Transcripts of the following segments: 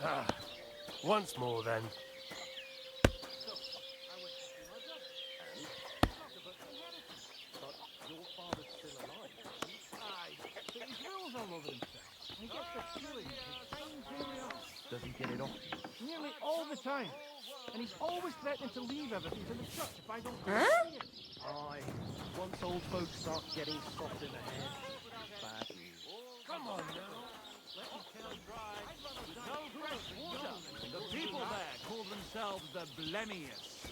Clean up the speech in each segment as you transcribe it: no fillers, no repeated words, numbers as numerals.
Ah, once more then. Your father's still alive. Aye, but he drills all over himself. And he gets the feeling his time really off. Does he get it off? Nearly all the time. And he's always threatening to leave everything to the church if I don't Huh? bring it. Aye. Once old folks start getting soft in the head, bad news. Come on now. The people there call themselves the Blemius.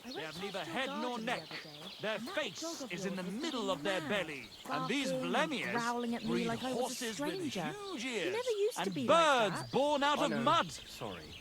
I They went have neither past your head nor garden neck. the other day, Their and that face dog of is in yours the was middle of their mad, belly. And these barking and Blemius growling at me breed like I was a horses with stranger. huge You ears never used to and be like birds that. born out I of know. mud. Sorry.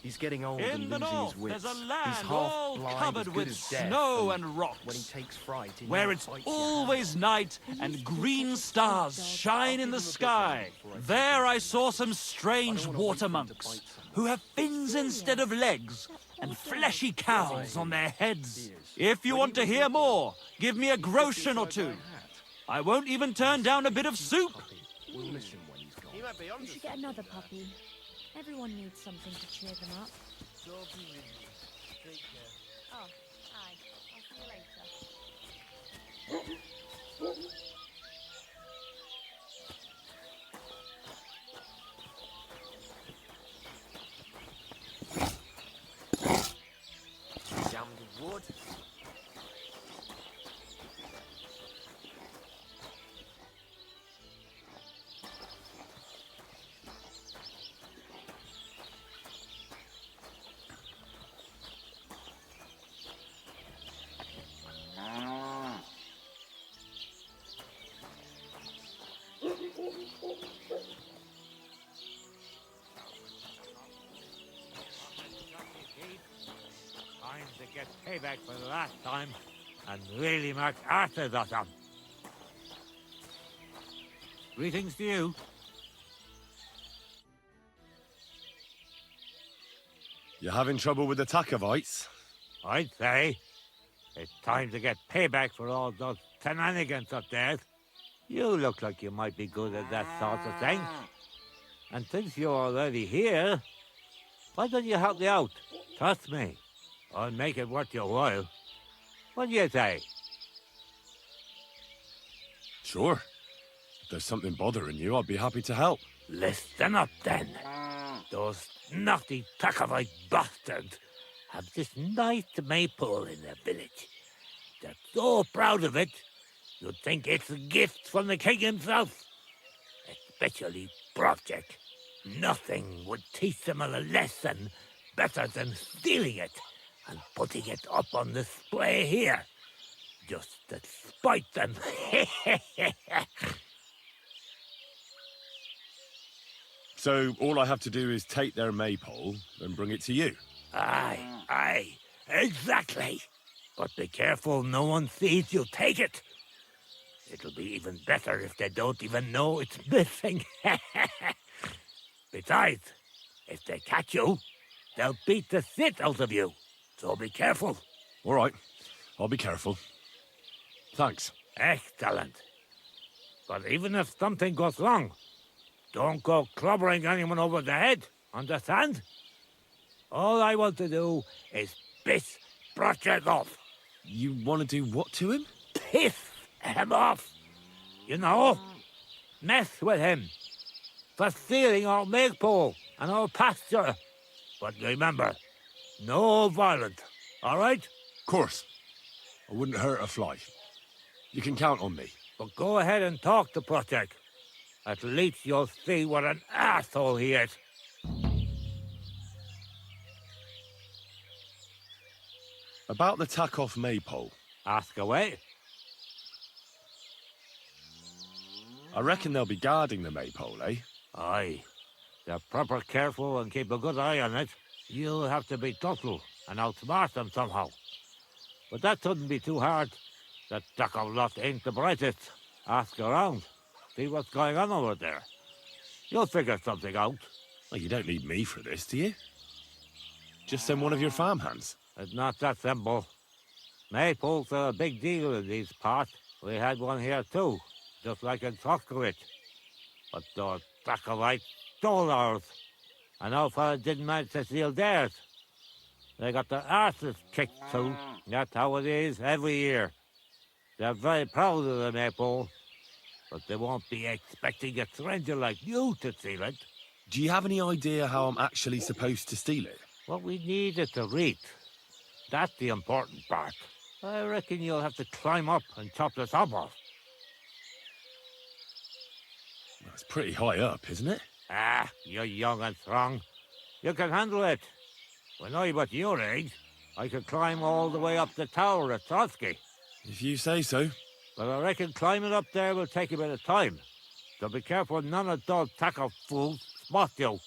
He's getting old In and the losing north, his wits. there's a He's land half all blind, covered as good with as death, snow and and rocks, when he takes fright, he where never it's bites your always hand. night He and used to be green such a sweet stars dog. shine in I'll the give him a book sky. before I take There him I to saw some strange I don't wanna water wait for him to monks bite who have fins instead of legs That and poor dog. fleshy cowls on their heads. Ears. If you When want to was hear it? more, give me a Just groschen or inside two. my hat. I won't even turn down a bit of soup. Puppy. We'll miss him when he's gone. You might be We onto should get something another there. puppy. Everyone needs something to cheer them up. God be with you. Take care. Oh, aye. I'll see you later. Damned wood. Time to get payback for the last time and really mark after that. Greetings to you. You having trouble with the Takovites? I'd say it's time to get payback for all those shenanigans up there. You look like you might be good at that sort of thing. And since you're already here, why don't you help me out? Trust me, I'll make it worth your while. What do you say? Sure. If there's something bothering you, I'd be happy to help. Listen up then. Those naughty Takovite bastards have this nice maypole in their village. They're so proud of it, you'd think it's a gift from the king himself. Especially Project. Nothing would teach them a lesson better than stealing it and putting it up on display here. Just to spite them. So all I have to do is take their maypole and bring it to you. Aye, exactly. But be careful no one sees you take it. It'll be even better if they don't even know it's missing. Besides, if they catch you, they'll beat the shit out of you. So be careful. All right, I'll be careful. Thanks. Excellent. But even if something goes wrong, don't go clobbering anyone over the head, understand? All I want to do is piss Project off. You want to do what to him? Piss him off. You know, mess with him for stealing our maypole and our pasture. But remember, no violence, all right? Of course. I wouldn't hurt a fly. You can count on me. But go ahead and talk to Project. At least you'll see what an asshole he is. About the tack-off maypole, Ask away. I reckon they'll be guarding the maypole, eh? Aye. They're proper careful and keep a good eye on it. You'll have to be subtle and outsmart them somehow. But that shouldn't be too hard. That duck of lot ain't the brightest. Ask around. See what's going on over there. You'll figure something out. Well, you don't need me for this, do you? Just send one of your farmhands. It's not that simple. Maypoles are a big deal in these parts. We had one here too, just like in Soskowitz. But those Dracovites stole ours. and our fella didn't manage to steal theirs. They got their arses kicked too. That's how it is every year. They're very proud of the maypole, but they won't be expecting a stranger like you to steal it. Do you have any idea how I'm actually supposed to steal it? What we need is a wreath. That's the important part. I reckon you'll have to climb up and chop the top off. That's pretty high up, isn't it? Ah, you're young and strong. You can handle it. When I was your age, I could climb all the way up the tower at Trotsky. If you say so. But I reckon climbing up there will take a bit of time. So be careful none of those taco fools spot you.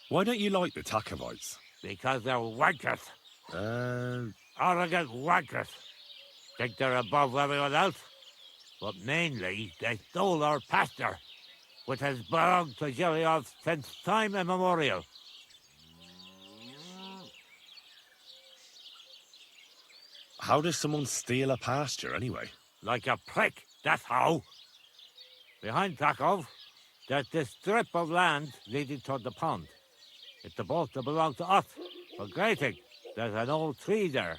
Why don't you like the Takovites? Because they're wankers. Arrogant wankers. Think they're above everyone else. But mainly, they stole our pasture, which has belonged to Giliov since time immemorial. How does someone steal a pasture, anyway? Like a prick, that's how. Behind Krakow, there's this strip of land leading toward the pond. It's supposed to belong to us. For grazing, there's an old tree there,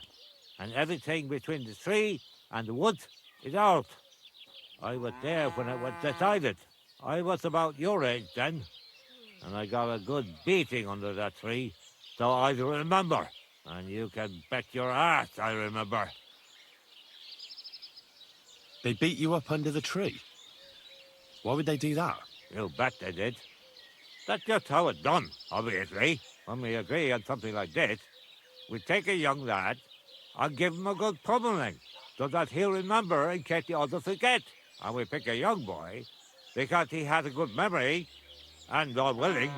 and everything between the tree and the woods is ours. I was there when it was decided. I was about your age then, and I got a good beating under that tree, so I remember. And you can bet your ass I remember. They beat you up under the tree. Why would they do that? You bet they did. That's just how it's done, obviously. When we agree on something like this, we take a young lad and give him a good pummeling, so that he'll remember in case the others forget. And we pick a young boy because he has a good memory and, God willing,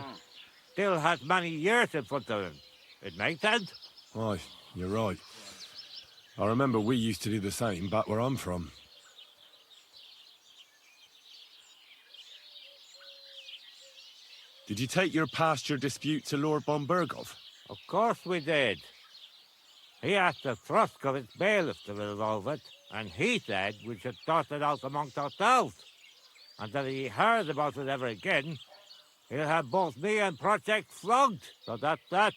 still has many years in front of him. It makes sense? Aye, you're right. I remember we used to do the same back where I'm from. Did you take your pasture dispute to Lord Bombergov? Of course we did. He asked the Thruskovitz bailiff to resolve it, and he said we should sort it out amongst ourselves. And that if he heard about it ever again, he'll have both me and Project flogged. So that's that.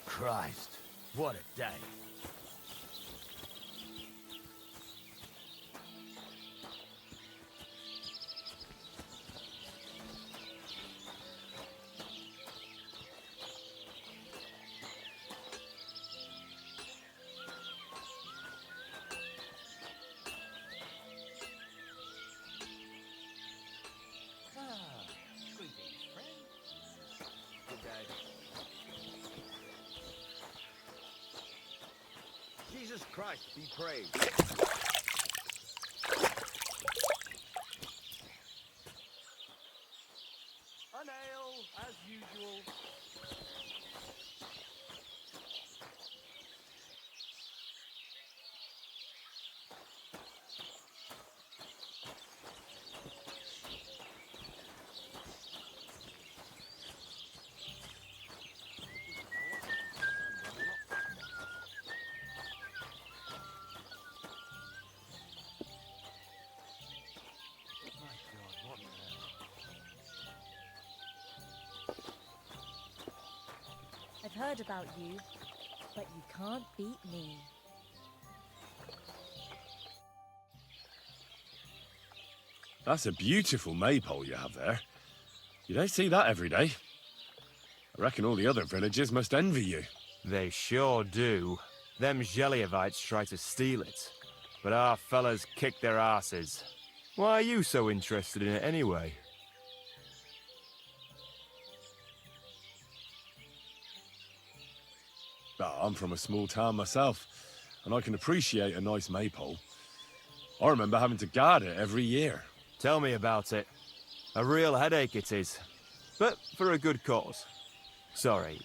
Christ, what a day. Greetings, friend. Good day. Jesus Christ be praised. An ale, as usual. My God, what the hell? I've heard about you, but you can't beat me. That's a beautiful maypole you have there. You don't see that every day. I reckon all the other villagers must envy you. They sure do. Them Geliovites try to steal it, but our fellas kick their asses. Why are you so interested in it anyway? I'm from a small town myself, and I can appreciate a nice maypole. I remember having to guard it every year. Tell me about it. A real headache it is, but for a good cause. Sorry,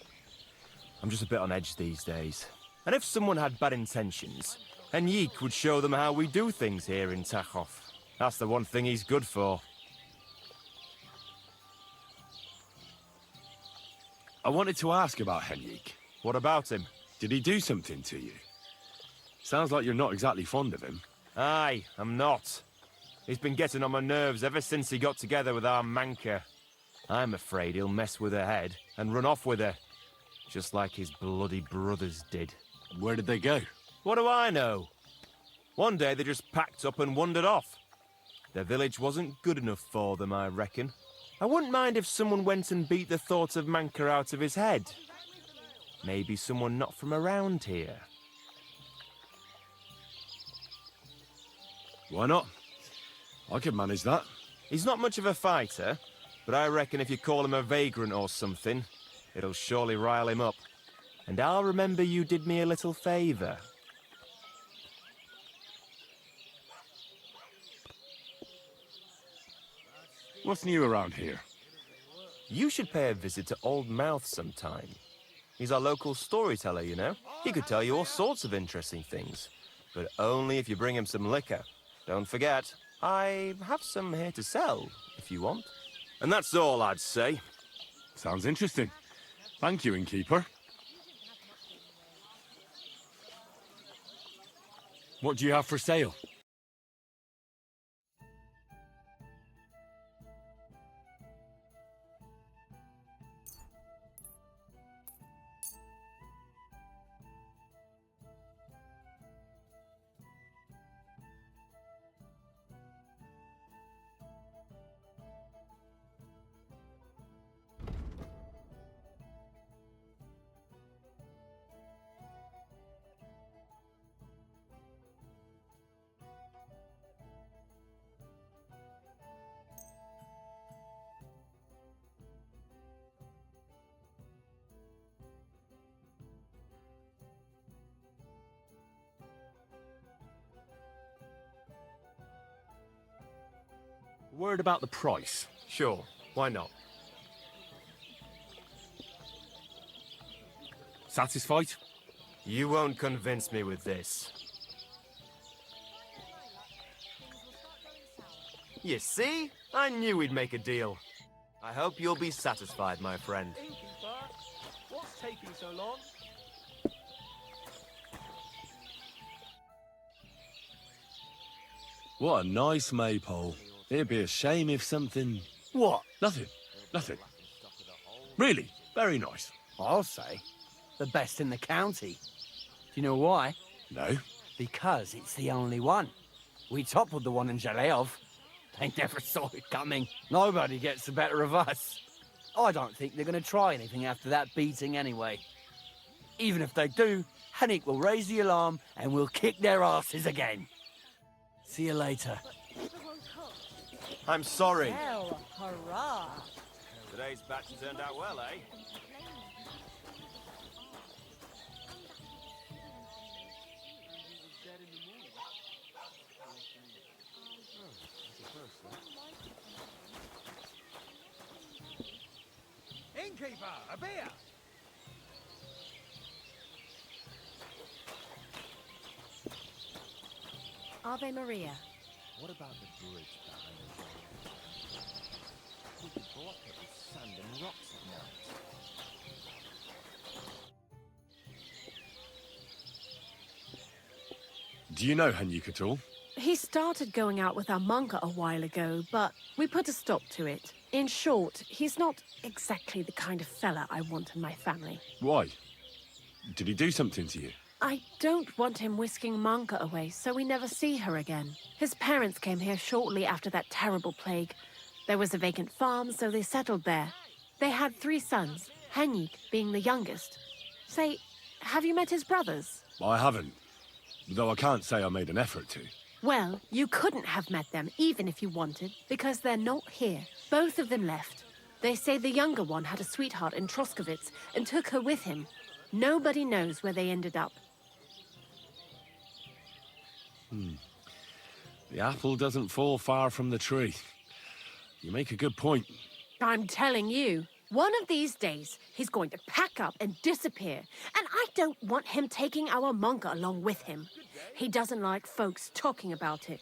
I'm just a bit on edge these days. And if someone had bad intentions, Henrik would show them how we do things here in Tachov. That's the one thing he's good for. I wanted to ask about Henrik. What about him? Did he do something to you? Sounds like you're not exactly fond of him. Aye, I'm not. He's been getting on my nerves ever since he got together with our Manka. I'm afraid he'll mess with her head and run off with her, just like his bloody brothers did. Where did they go? What do I know? One day they just packed up and wandered off. Their village wasn't good enough for them, I reckon. I wouldn't mind if someone went and beat the thought of Manka out of his head. Maybe someone not from around here. Why not? I could manage that. He's not much of a fighter, but I reckon if you call him a vagrant or something, it'll surely rile him up. And I'll remember you did me a little favor. What's new around here? You should pay a visit to Old Mouth sometime. He's our local storyteller, you know. He could tell you all sorts of interesting things, but only if you bring him some liquor. Don't forget, I have some here to sell, if you want. And that's all I'd say. Sounds interesting. Thank you, innkeeper. What do you have for sale? Word about the price. Sure, why not? Satisfied? You won't convince me with this. You see? I knew we'd make a deal. I hope you'll be satisfied, my friend. Innkeeper, what's taking so long? What a nice maypole. It'd be a shame if something... What? Nothing. Nothing. Really, very nice. I'll say. The best in the county. Do you know why? No? Because it's the only one. We toppled the one in Zhaleov. They never saw it coming. Nobody gets the better of us. I don't think they're going to try anything after that beating anyway. Even if they do, Henrik will raise the alarm and we'll kick their asses again. See you later. I'm sorry. Well, hurrah! Today's batch turned out well, eh? Innkeeper, a beer! Ave Maria. What about the bridge behind the wall? Could be blocked with sand and rocks at night. Do you know Henrik at all? He started going out with our monka a while ago, but we put a stop to it. In short, he's not exactly the kind of fella I want in my family. Why? Did he do something to you? I don't want him whisking Manka away so we never see her again. His parents came here shortly after that terrible plague. There was a vacant farm, so they settled there. They had 3 sons, Henrik being the youngest. Say, have you met his brothers? I haven't, though I can't say I made an effort to. Well, you couldn't have met them, even if you wanted, because they're not here. Both of them left. They say the younger one had a sweetheart in Troskowitz and took her with him. Nobody knows where they ended up. The apple doesn't fall far from the tree. You make a good point. I'm telling you, one of these days, he's going to pack up and disappear. And I don't want him taking our Monka along with him. He doesn't like folks talking about it.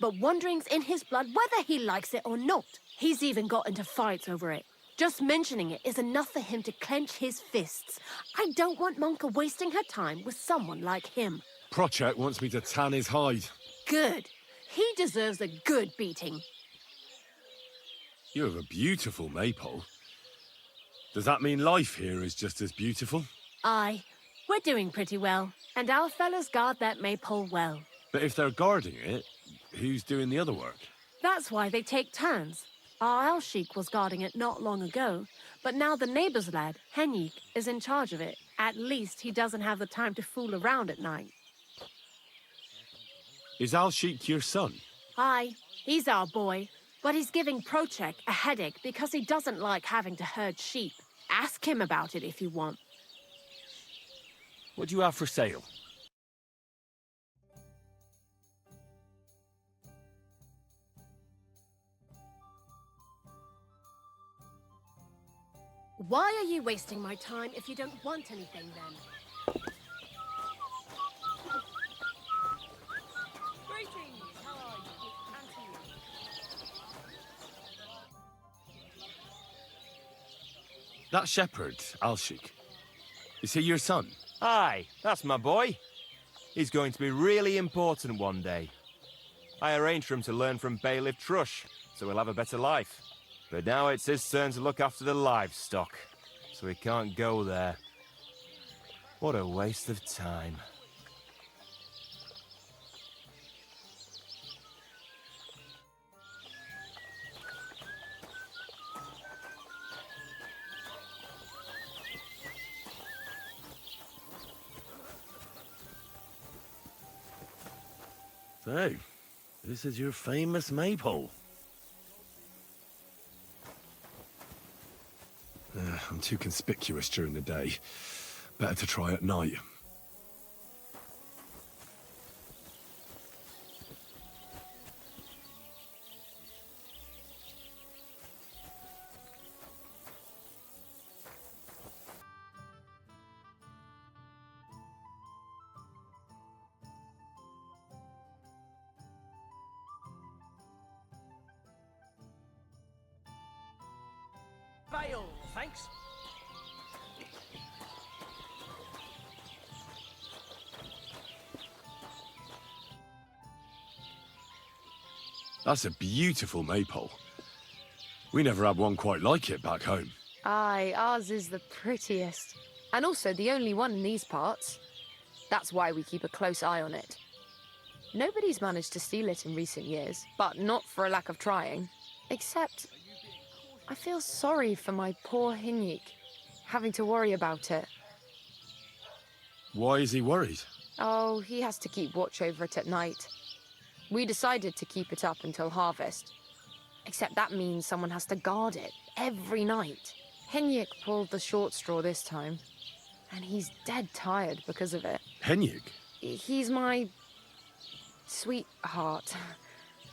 But wandering's in his blood whether he likes it or not. He's even got into fights over it. Just mentioning it is enough for him to clench his fists. I don't want Monka wasting her time with someone like him. Prochek wants me to tan his hide. Good. He deserves a good beating. You have a beautiful maypole. Does that mean life here is just as beautiful? Aye. We're doing pretty well. And our fellows guard that maypole well. But if they're guarding it, who's doing the other work? That's why they take turns. Our Alsheik was guarding it not long ago, but now the neighbor's lad, Henrik, is in charge of it. At least he doesn't have the time to fool around at night. Is Alsheik your son? Aye, he's our boy, but he's giving Prochek a headache because he doesn't like having to herd sheep. Ask him about it if you want. What do you have for sale? Why are you wasting my time if you don't want anything then? Greetings, how are you? And to you. That shepherd, Alsheik, is he your son? Aye, that's my boy. He's going to be really important one day. I arranged for him to learn from Bailiff Trush, so he'll have a better life. But now it's his turn to look after the livestock, so he can't go there. What a waste of time. So, this is your famous maypole. I'm too conspicuous during the day. Better to try at night. Fail, thanks. That's a beautiful maypole. We never had one quite like it back home. Aye, ours is the prettiest. And also the only one in these parts. That's why we keep a close eye on it. Nobody's managed to steal it in recent years, but not for a lack of trying. Except, I feel sorry for my poor Hinyik, having to worry about it. Why is he worried? Oh, he has to keep watch over it at night. We decided to keep it up until harvest. Except that means someone has to guard it every night. Hinyik pulled the short straw this time, and he's dead tired because of it. Henrik? He's my sweetheart,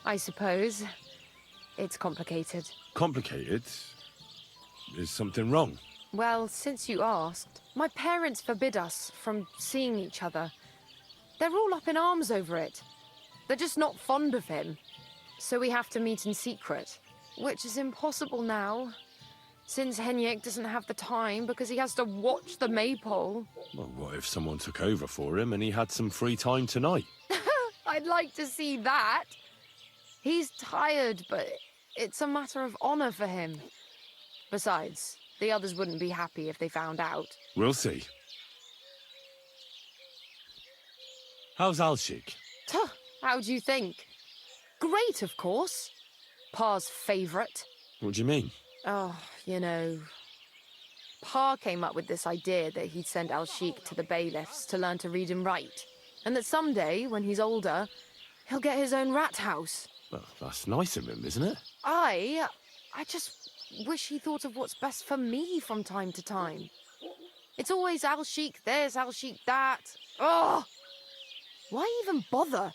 I suppose. It's complicated. Complicated? Is something wrong? Well, since you asked, my parents forbid us from seeing each other. They're all up in arms over it. They're just not fond of him. So we have to meet in secret, which is impossible now, since Henrik doesn't have the time because he has to watch the maypole. Well, what if someone took over for him and he had some free time tonight? I'd like to see that. He's tired, but it's a matter of honor for him. Besides, the others wouldn't be happy if they found out. We'll see. How's Alshik? Tuh, how do you think? Great, of course. Pa's favourite. What do you mean? Oh, you know... Pa came up with this idea that he'd send Al-Sheikh to the bailiffs to learn to read and write. And that someday, when he's older, he'll get his own rat house. Well, that's nice of him, isn't it? I just wish he thought of what's best for me from time to time. It's always Al-Sheikh this, Al-Sheikh that. Ugh! Why even bother?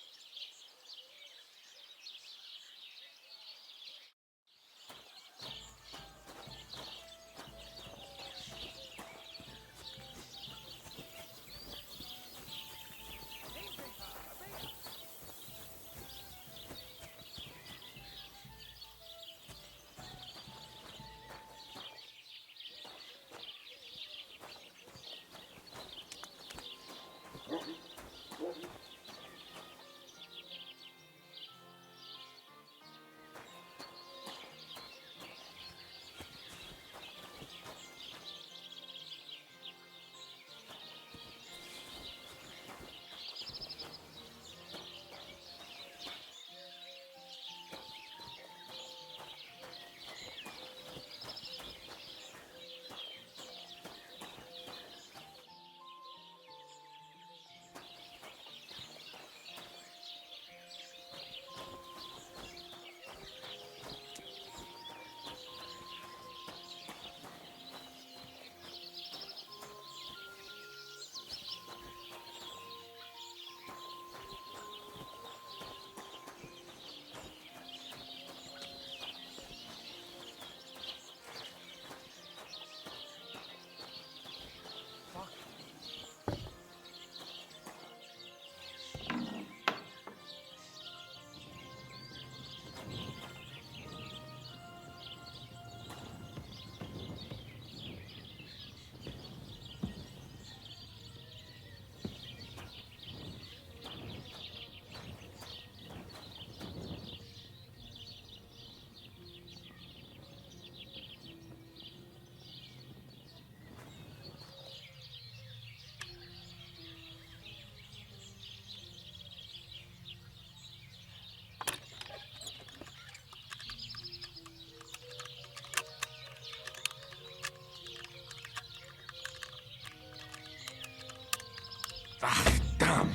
Ah, damn!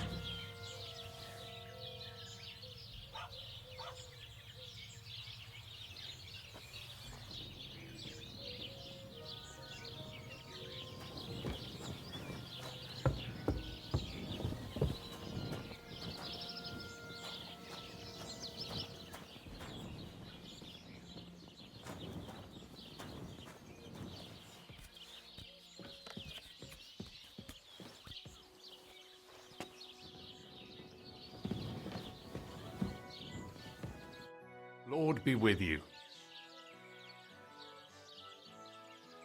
Lord be with you.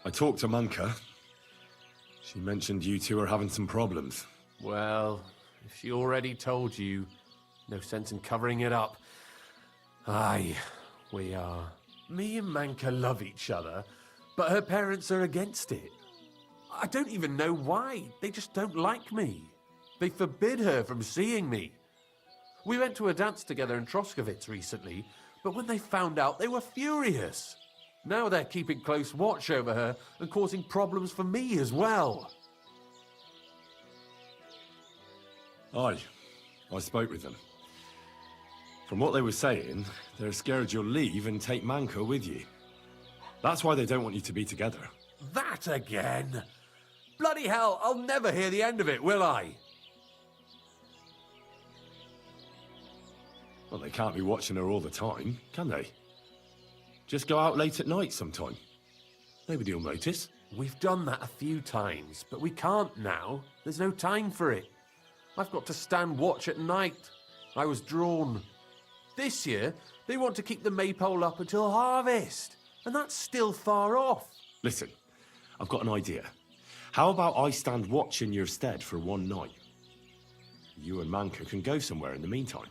I talked to Manka. She mentioned you two are having some problems. Well, if she already told you, no sense in covering it up. Aye, we are. Me and Manka love each other, but her parents are against it. I don't even know why. They just don't like me. They forbid her from seeing me. We went to a dance together in Troskovitz recently, but when they found out, they were furious. Now they're keeping close watch over her and causing problems for me as well. Aye, I spoke with them. From what they were saying, they're scared you'll leave and take Manka with you. That's why they don't want you to be together. That again? Bloody hell, I'll never hear the end of it, will I? Well, they can't be watching her all the time, can they? Just go out late at night sometime. Nobody will notice. We've done that a few times, but we can't now. There's no time for it. I've got to stand watch at night. I was drawn. This year, they want to keep the maypole up until harvest, and that's still far off. Listen, I've got an idea. How about I stand watch in your stead for one night? You and Manka can go somewhere in the meantime.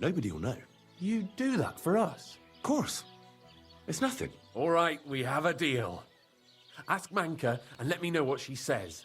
Nobody will know. You do that for us? Of course. It's nothing. All right, we have a deal. Ask Manka and let me know what she says.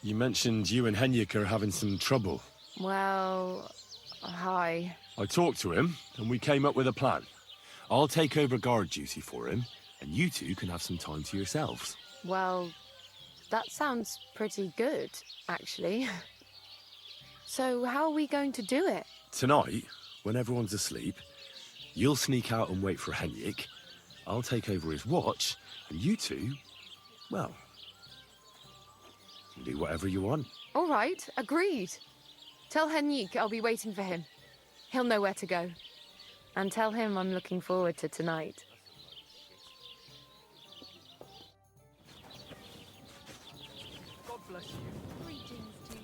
You mentioned you and Henrik are having some trouble. Well, hi. I talked to him, and we came up with a plan. I'll take over guard duty for him, and you two can have some time to yourselves. Well, that sounds pretty good, actually. So how are we going to do it? Tonight, when everyone's asleep, you'll sneak out and wait for Henrik. I'll take over his watch, and you two, well, can do whatever you want. All right, agreed. Tell Henrik I'll be waiting for him. He'll know where to go. And tell him I'm looking forward to tonight. God bless you. Greetings to you.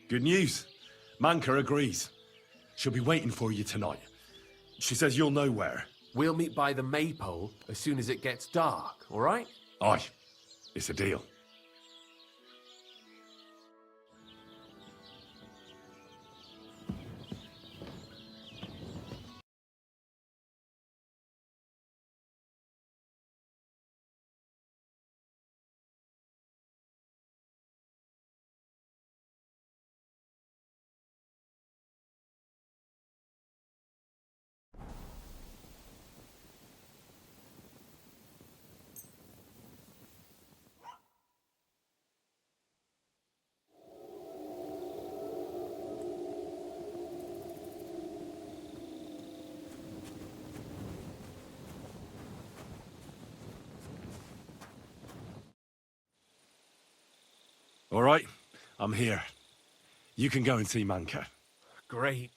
Good news. Manka agrees. She'll be waiting for you tonight. She says you'll know where. We'll meet by the maypole as soon as it gets dark, all right? Aye. It's a deal. All right, I'm here. You can go and see Manka. Great.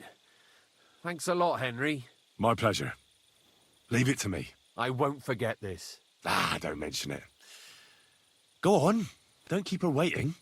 Thanks a lot, Henry. My pleasure. Leave it to me. I won't forget this. Ah, don't mention it. Go on. Don't keep her waiting.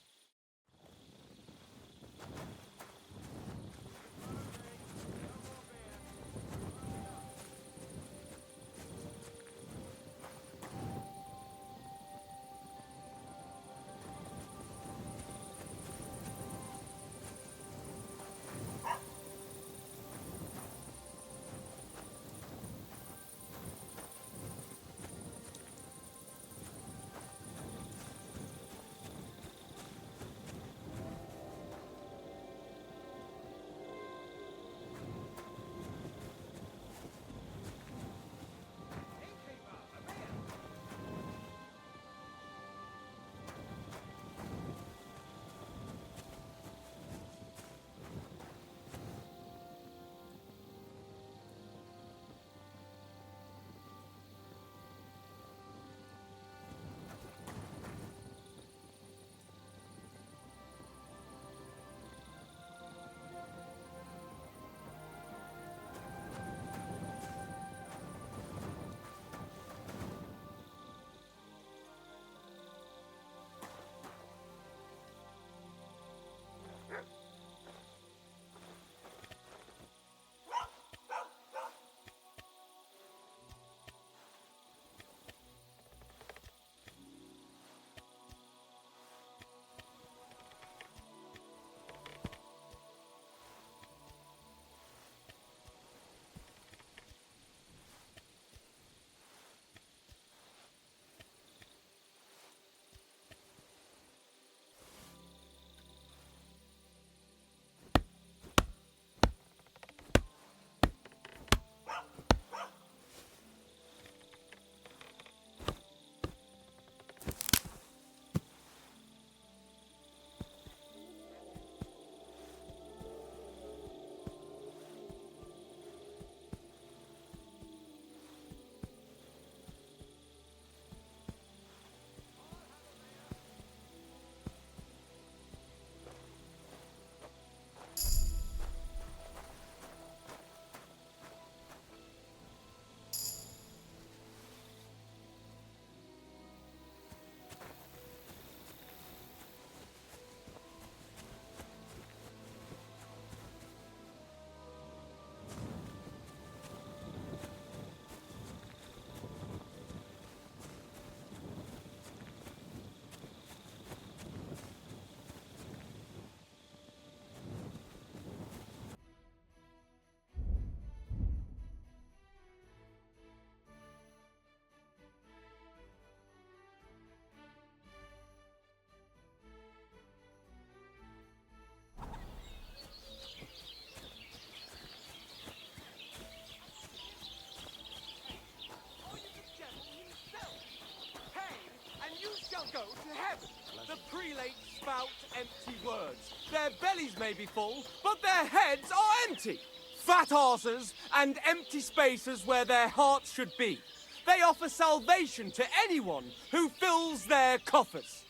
go to heaven. The prelates spout empty words. Their bellies may be full, but their heads are empty. Fat arses and empty spaces where their hearts should be. They offer salvation to anyone who fills their coffers.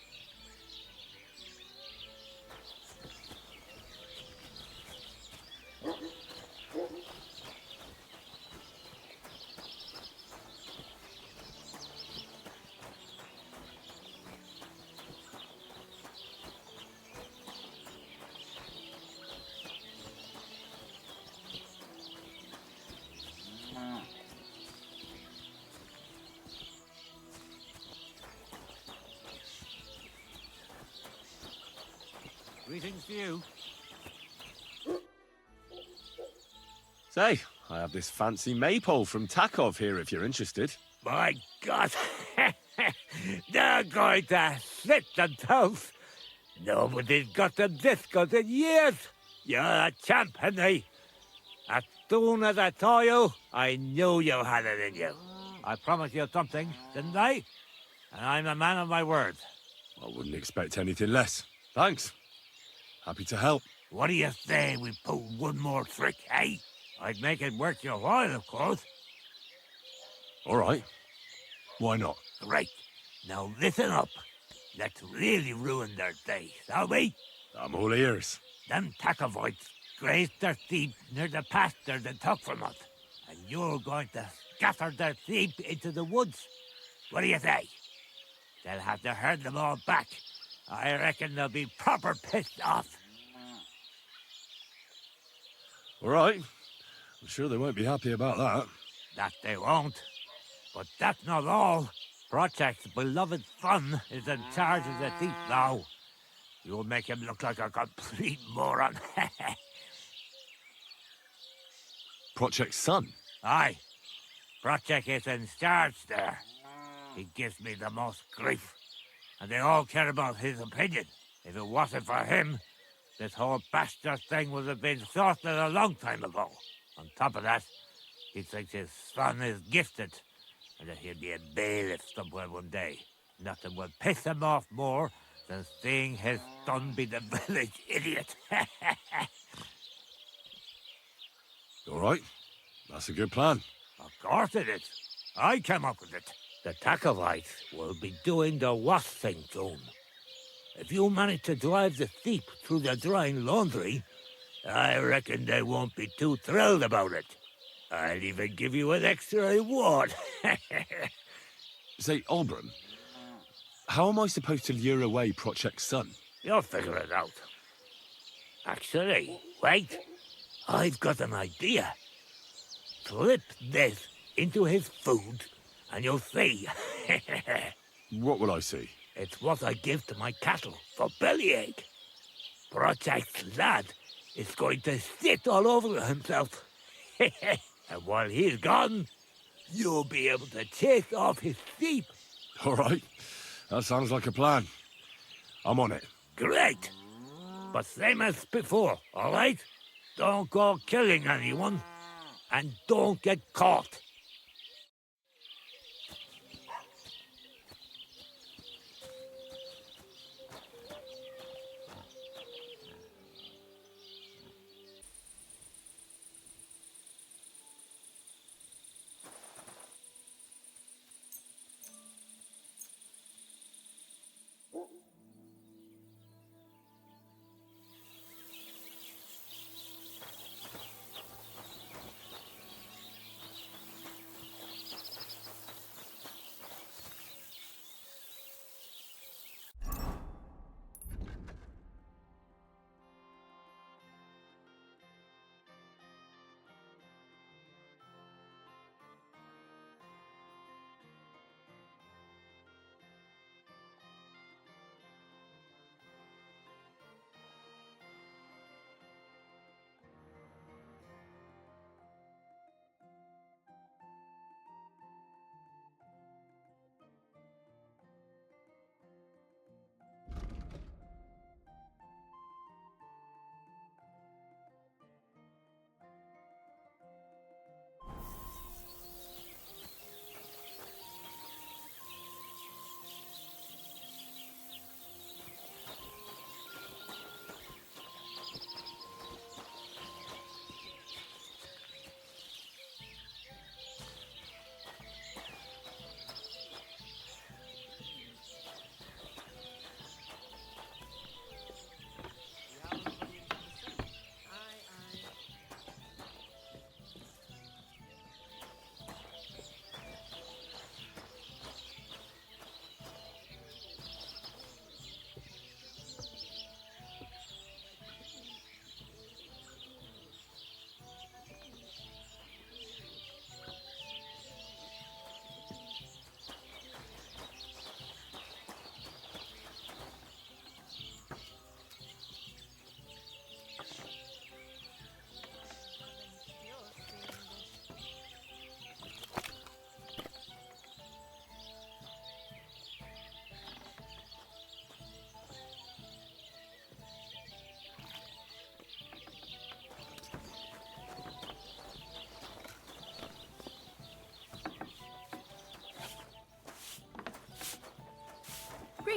Greetings to you. Say, I have this fancy maypole from Takov here if you're interested. My God! They're going to slit themselves! Nobody's got them this good in years! You're a champ, Henry! As soon as I saw you, I knew you had it in you. I promised you something, didn't I? And I'm a man of my word. I wouldn't expect anything less. Thanks. Happy to help. What do you say we pull one more trick, eh? I'd make it worth your while, of course. All right. Why not? Right. Now listen up. Let's really ruin their day, shall we? I'm all ears. Them Takovites grazed their sheep near the pasture they took from us. And you're going to scatter their sheep into the woods. What do you say? They'll have to herd them all back. I reckon they'll be proper pissed off. All right. I'm sure they won't be happy about that. That they won't. But that's not all. Project's beloved son is in charge of the thief now. You'll make him look like a complete moron. Project's son? Aye. Project is in charge there. He gives me the most grief. And they all care about his opinion. If it wasn't for him, this whole bastard thing would have been sorted a long time ago. On top of that, he thinks his son is gifted, and that he'll be a bailiff somewhere one day. Nothing will piss him off more than seeing his son be the village idiot. All right. That's a good plan. Of course it is. I came up with it. The Takovites will be doing the wash thing soon. If you manage to drive the thief through the drying laundry, I reckon they won't be too thrilled about it. I'll even give you an extra reward. Say, Olbram, how am I supposed to lure away Project's son? You'll figure it out. Actually, wait. I've got an idea. Slip this into his food, and you'll see. What will I see? It's what I give to my cattle for bellyache. Project's lad is going to sit all over himself. And while he's gone, you'll be able to chase off his sheep. All right. That sounds like a plan. I'm on it. Great. But same as before, all right? Don't go killing anyone, and don't get caught.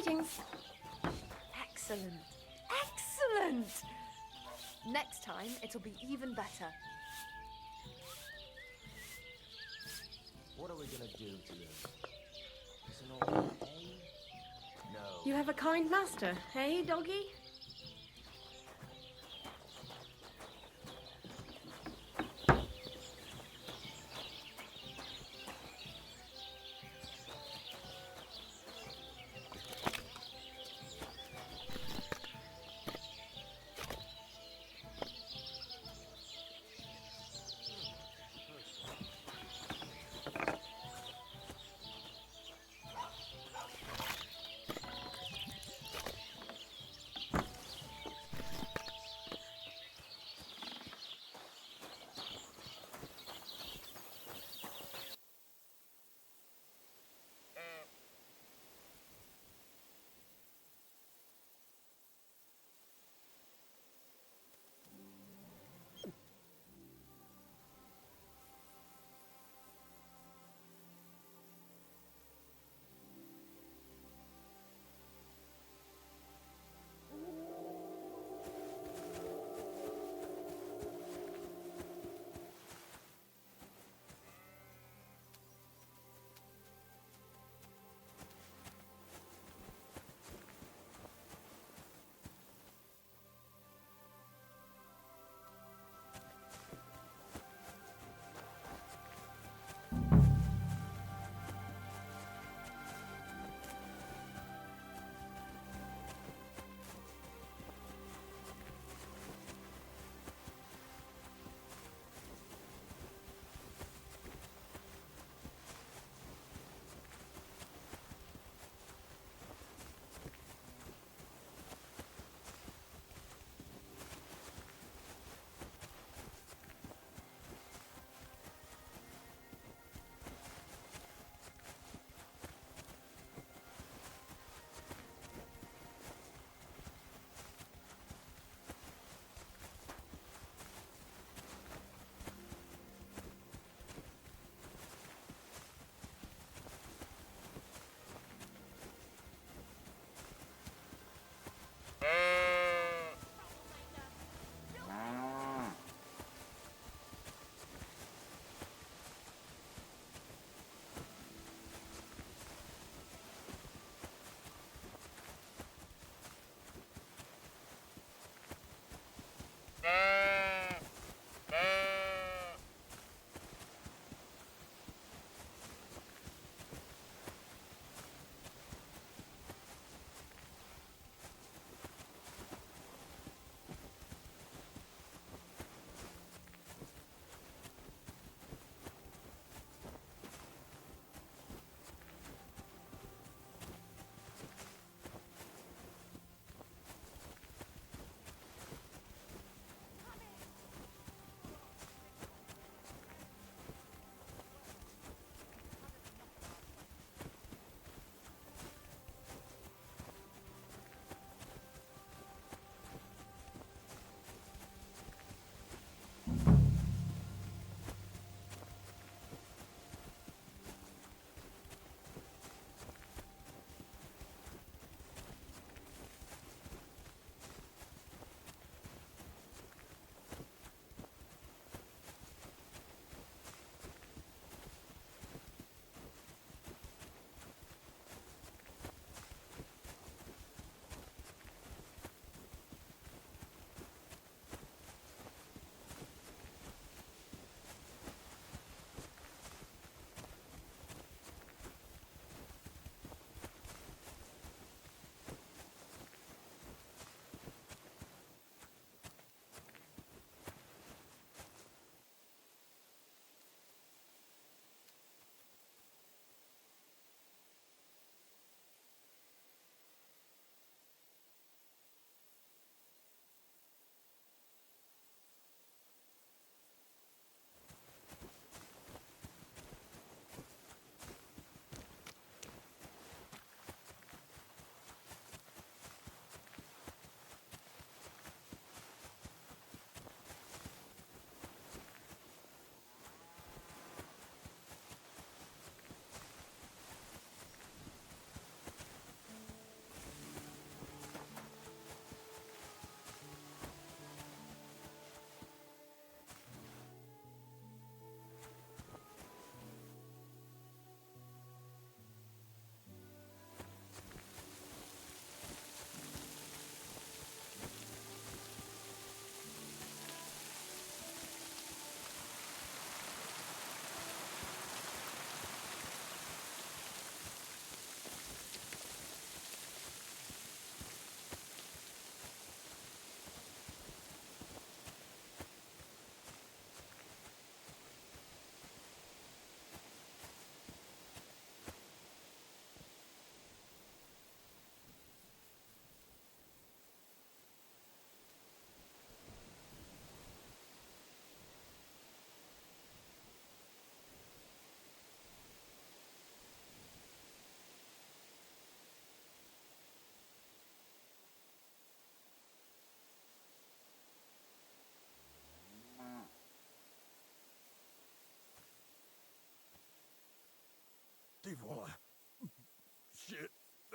Greetings. Excellent. Excellent! Next time, it'll be even better. What are we gonna do to him? Is an old hay? No. You have a kind master, hey, doggy?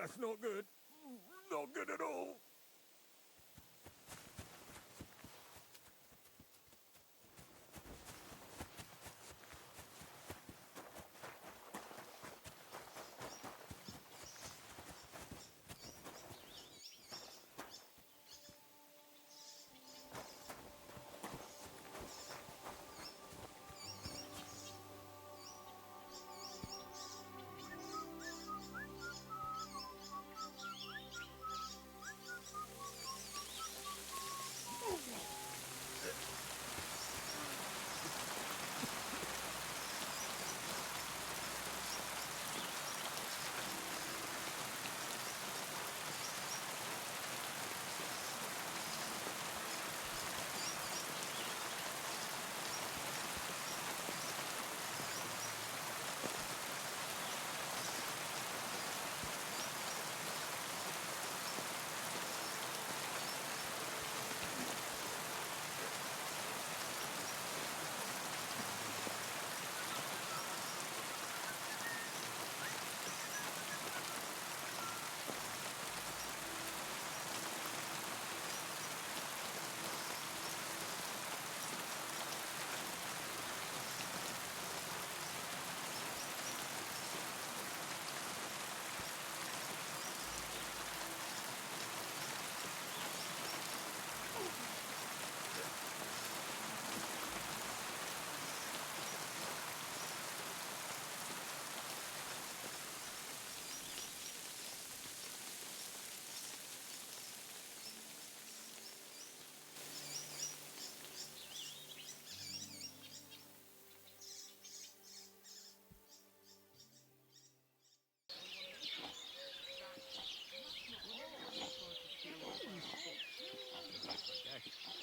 That's not good. Not good at all.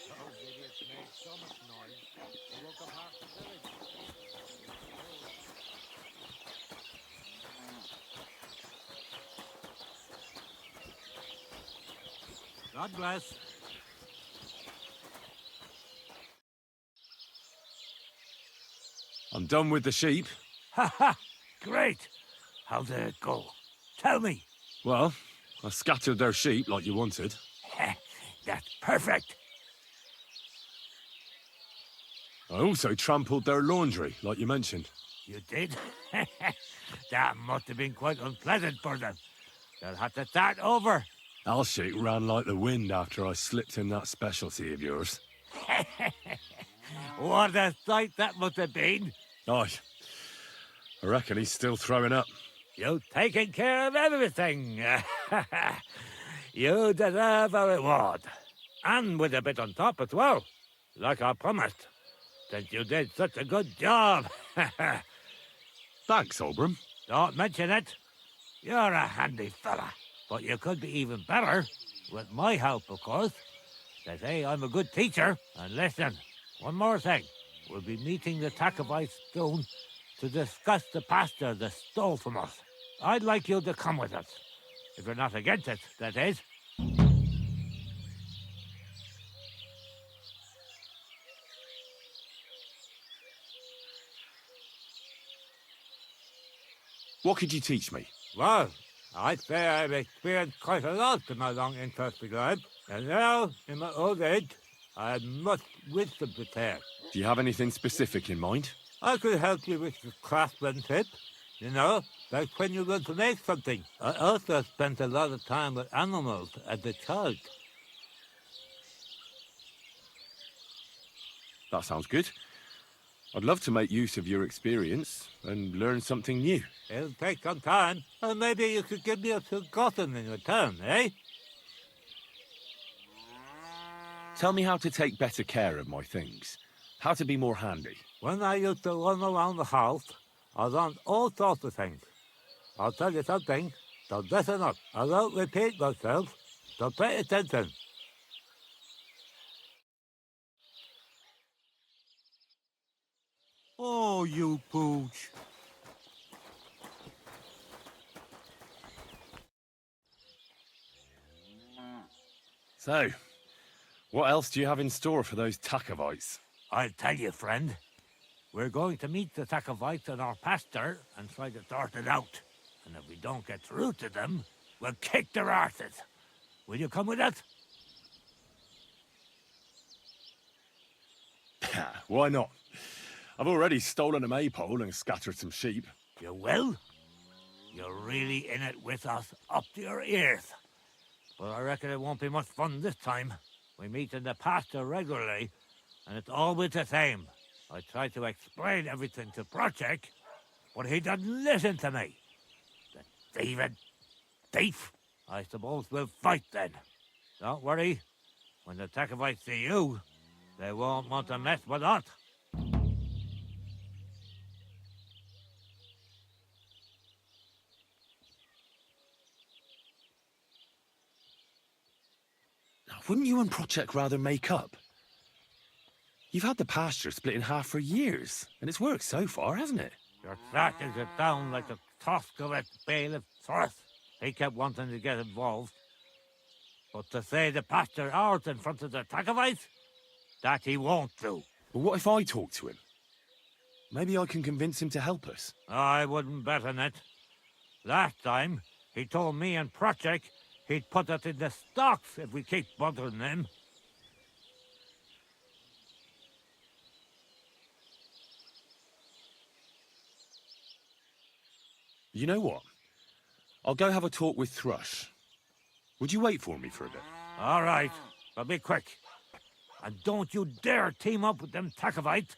Those idiots made so much noise, they woke up half the village. God bless. I'm done with the sheep. Ha ha! Great! How did it go? Tell me. Well, I scattered their sheep like you wanted. That's perfect. I also trampled their laundry, like you mentioned. You did? That must have been quite unpleasant for them. They'll have to start over. Alshik ran like the wind after I slipped him that specialty of yours. What a sight that must have been. Aye. I reckon he's still throwing up. You've taken care of everything. You deserve a reward. And with a bit on top as well. Like I promised. Since you did such a good job. Thanks, Oberon. Don't mention it. You're a handy fella. But you could be even better. With my help, of course. They say I'm a good teacher. And listen, one more thing. We'll be meeting the Takovites soon to discuss the pasture they stole from us. I'd like you to come with us. If you're not against it, that is. What could you teach me? Well, I'd say I've experienced quite a lot in my long interesting life. And now, in my old age, I have much wisdom to share. Do you have anything specific in mind? I could help you with the craftsmanship. You know, like when you want to make something. I also spent a lot of time with animals as a child. That sounds good. I'd love to make use of your experience and learn something new. It'll take some time, and maybe you could give me a forgotten in return, eh? Tell me how to take better care of my things. How to be more handy. When I used to run around the house, I learned all sorts of things. I'll tell you something, so listen up. I won't repeat myself, so pay attention. Oh, you pooch. So, what else do you have in store for those Takovites? I'll tell you, friend. We're going to meet the Takovites in our pasture and try to sort it out. And if we don't get through to them, we'll kick their arses. Will you come with us? Why not? I've already stolen a maypole and scattered some sheep. You will? You're really in it with us, up to your ears. But I reckon it won't be much fun this time. We meet in the pasture regularly, and it's always the same. I try to explain everything to Project, but he doesn't listen to me. The thieving thief. I suppose we'll fight then. Don't worry. When the Tacovites see you, they won't want to mess with us. Wouldn't you and Project rather make up? You've had the pasture split in half for years, and it's worked so far, hasn't it? You're tracking it down like a Toscovite bailiff Thorth. He kept wanting to get involved. But to say the pasture ours in front of the Tacovites, that he won't do. But what if I talk to him? Maybe I can convince him to help us. I wouldn't bet on it. Last time, he told me and Project he'd put us in the stocks if we keep bothering him. You know what? I'll go have a talk with Thrush. Would you wait for me for a bit? All right, but be quick. And don't you dare team up with them Tacovites.